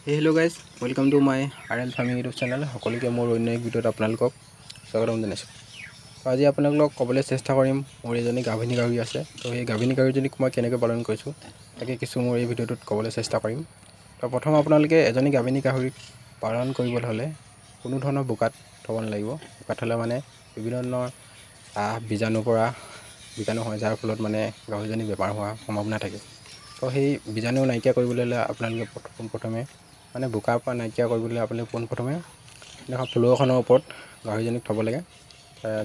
Hello guys welcome to my RL farming YouTube channel সকলকে মোৰ অন্য এক ভিডিঅ'ত আপোনালোকক স্বাগতম জনাইছোঁ। আজি আপোনালোকক ক'বলৈ চেষ্টা কৰিম মোৰ এজনী গাভিনী গাহৰি আছে। তো এই গাভিনী গাহৰিজনীক মই কেনেকৈ পালন কৰিছোঁ তাকে কিছু মোৰ এই ভিডিঅ'টোত ক'বলৈ চেষ্টা কৰিম। তো প্ৰথম আপোনালোকে এজনী গাভিনী গাহৰিক পালন কৰিবলৈ হ'লে কোনো ধৰণৰ বোকাত থ'ব নালাগিব। বোকাত থ'লে মানে বিভিন্ন ধৰণৰ বীজাণুৰ পৰা বীজাণু হয়, যাৰ ফলত মানে গাহৰিজনী বেমাৰ হোৱাৰ সম্ভাৱনা থাকে। তো সেই বীজাণু নাইকিয়া কৰিবলৈ হ'লে আপোনালোকে প্ৰথমে মানে বোকাৰ পৰা নাইকিয়া কৰিবলৈ আপুনি পোনপ্ৰথমে এনেকুৱা ফুলো এখনৰ ওপৰত গাহৰিজনীক থ'ব লাগে,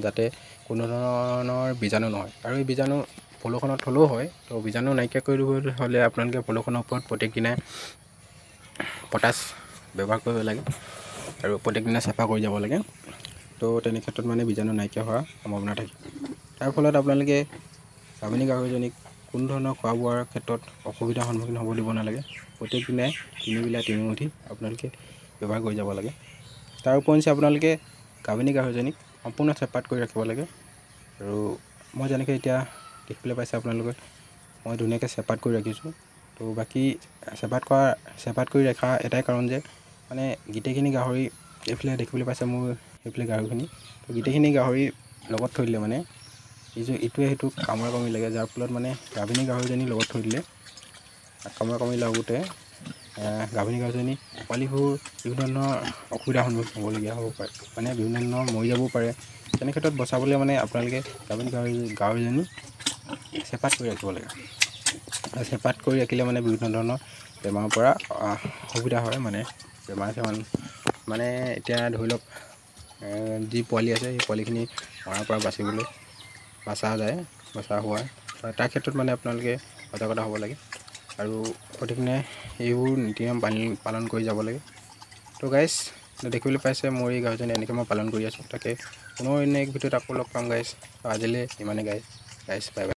যাতে কোনো ধৰণৰ বীজাণু নহয়। আৰু এই বীজাণু ফুলোখনত থ'লেও হয়। তো বীজাণু নাইকিয়া কৰিবলৈ হ'লে আপোনালোকে ফুলোখনৰ ওপৰত প্ৰত্যেক দিনাই পটাছ ব্যৱহাৰ কৰিব লাগে আৰু প্ৰত্যেক দিনাই চাফা কৰি যাব লাগে। তো তেনে ক্ষেত্ৰত মানে বীজাণু নাইকিয়া হোৱাৰ সম্ভাৱনা থাকে। তাৰ ফলত আপোনালোকে গাভিনী গাহৰিজনীক কোনো ধৰণৰ খোৱা বোৱাৰ ক্ষেত্ৰত অসুবিধাৰ সন্মুখীন হ'ব দিব নালাগে। প্ৰত্যেক দিনাই 3 বেলা 3 মুঠি আপোনালোকে ব্যৱহাৰ কৰি যাব লাগে। তাৰ উপৰিঞ্চি আপোনালোকে গাভিনী গাহৰিজনীক সম্পূৰ্ণ চেপাৰেট কৰি ৰাখিব লাগে। আৰু মই যেনেকৈ এতিয়া দেখিবলৈ পাইছে আপোনালোকে, মই ধুনীয়াকৈ চেপাৰেট কৰি ৰাখিছোঁ। তো বাকী চেপাৰেট কৰি ৰখা এটাই কাৰণ যে মানে গোটেইখিনি গাহৰি এইফালে দেখিবলৈ পাইছে মোৰ এইফালে গাহৰিখিনি, তো গোটেইখিনি গাহৰি লগত থৈ দিলে মানে ইটোৱে সিটোক কামোৰা কামুৰি লাগে, যাৰ ফলত মানে গাভিনী গাহৰিজনী লগত থৈ দিলে কামোৰা কামুৰি লাগোতে গাভিনী গাহৰিজনী পোৱালিবোৰ বিভিন্ন ধৰণৰ অসুবিধাৰ সন্মুখীন হ'বলগীয়া হ'ব পাৰে, মানে বিভিন্ন ধৰণৰ মৰি যাবও পাৰে। তেনে ক্ষেত্ৰত বচাবলৈ মানে আপোনালোকে গাভিনী গাহৰিজনী চেপাৰেট কৰি ৰাখিব লাগে। আৰু চেপাৰেট কৰি ৰাখিলে মানে বিভিন্ন ধৰণৰ বেমাৰৰ পৰা সুবিধা হয়। মানে বেমাৰ মানে এতিয়া ধৰি লওক যি পোৱালি আছে সেই পোৱালিখিনি মৰাৰ পৰা বচা হোৱা তাৰ ক্ষেত্ৰত মানে আপোনালোকে সজাগতা হ'ব লাগে আৰু প্ৰতিদিনে এইবোৰ নীতি নিয়ম পালন কৰি যাব লাগে। তো গাইজ দেখিবলৈ পাইছে মোৰ এই গাহৰিজনী এনেকৈ মই পালন কৰি আছোঁ। তাকে পুনৰ এনে এক ভিডিঅ'ত আকৌ লগ পাম গাইজ। আজিলৈ ইমানে গাইজ বাই বাই।